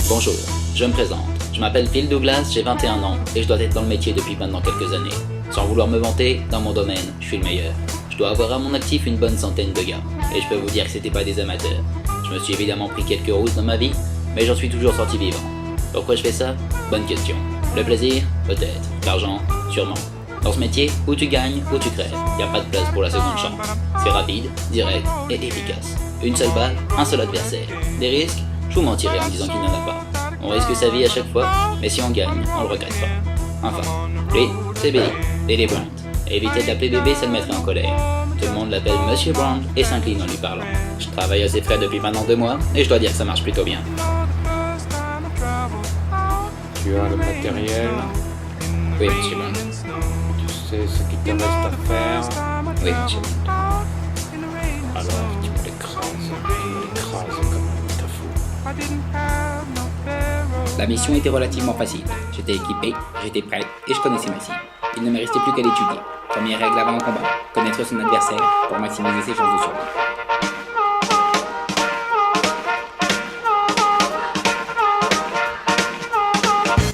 Bonjour, je me présente. Je m'appelle Phil Douglas, j'ai 21 ans et je dois être dans le métier depuis maintenant quelques années. Sans vouloir me vanter, dans mon domaine, je suis le meilleur. Je dois avoir à mon actif une bonne centaine de gars et je peux vous dire que c'était pas des amateurs. Je me suis évidemment pris quelques rousses dans ma vie, mais j'en suis toujours sorti vivant. Pourquoi je fais ça? Bonne question. Le plaisir? Peut-être. L'argent? Sûrement. Dans ce métier, où tu gagnes, où tu crèves. Y a pas de place pour la seconde chance. C'est rapide, direct et efficace. Une seule balle, un seul adversaire. Des risques? Je vous mentirais en disant qu'il n'y en a pas. On risque sa vie à chaque fois, mais si on gagne, on le regrette pas. Enfin, lui, c'est Billy, Billy Brandt. Éviter de l'appeler bébé, ça le mettrait en colère. Tout le monde l'appelle Monsieur Brandt et s'incline en lui parlant. Je travaille à ses frais depuis maintenant 2 mois, et je dois dire que ça marche plutôt bien. Tu as le matériel, Oui, Monsieur Brandt. tu sais ce qu'il te reste à faire, Oui, Monsieur Brandt. alors tu me l'écrases comme un tafou. La mission était relativement facile. J'étais équipé, j'étais prêt, et je connaissais ma cible. Il ne me restait plus qu'à l'étudier. Première règle avant un combat, connaître son adversaire pour maximiser ses chances de survie.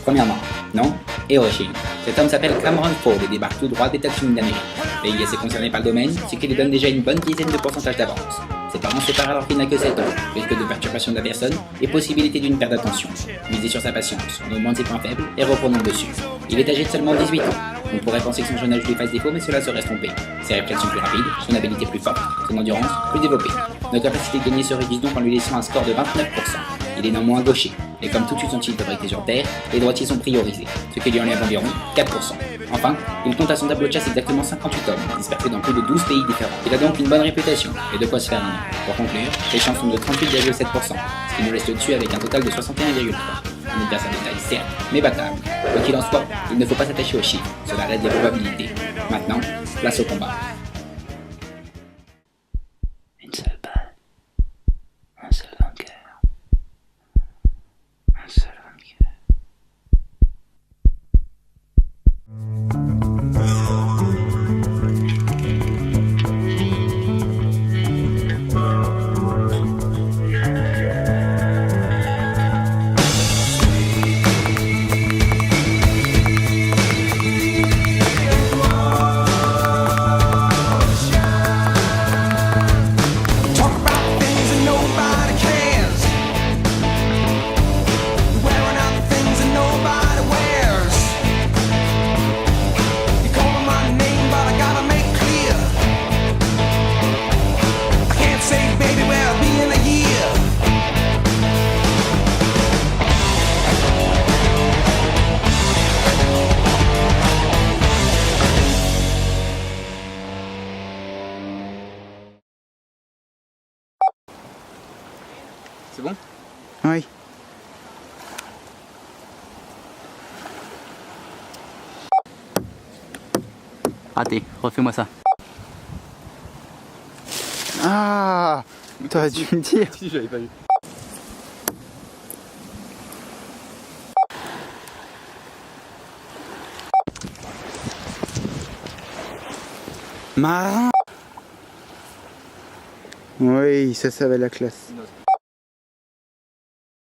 Premièrement, nom, et origine. Cet homme s'appelle Cameron Ford et débarque tout droit des États-Unis d'Amérique. Pays assez concerné par le domaine, ce qui lui donne déjà une bonne dizaine de pourcentage d'avance. Ses parents séparent alors qu'il n'a que 7 ans, risque de perturbation de la personne et possibilité d'une perte d'attention. Misez sur sa patience, on augmente ses points faibles et reprenons dessus. Il est âgé de seulement 18 ans. On pourrait penser que son jeune âge lui fasse défaut, mais cela serait trompé. Ses réflexes sont plus rapides, son habileté plus forte, son endurance plus développée. Nos capacités de gagner se réduisent donc en lui laissant un score de 29%. Il est néanmoins gaucher, et comme toute utensile de fabriqué sur Terre, les droitiers sont priorisés, ce qui lui enlève environ 4%. Enfin, il compte à son tableau de chasse exactement 58 hommes, dispersés dans plus de 12 pays différents. Il a donc une bonne réputation, et de quoi se faire un nom. Pour conclure, ses chances sont de 38,7%, ce qui nous laisse au-dessus avec un total de 61,3%. Un adversaire de taille certes, mais battable. Quoi qu'il en soit, il ne faut pas s'attacher aux chiffres, cela reste des probabilités. Maintenant, place au combat. Une seule balle, un seul vainqueur. Un seul vainqueur. C'est bon? Oui. Raté, refais-moi ça. Ah, t'aurais dû me dire. Si, j'avais pas vu. Marin. Oui, ça va la classe.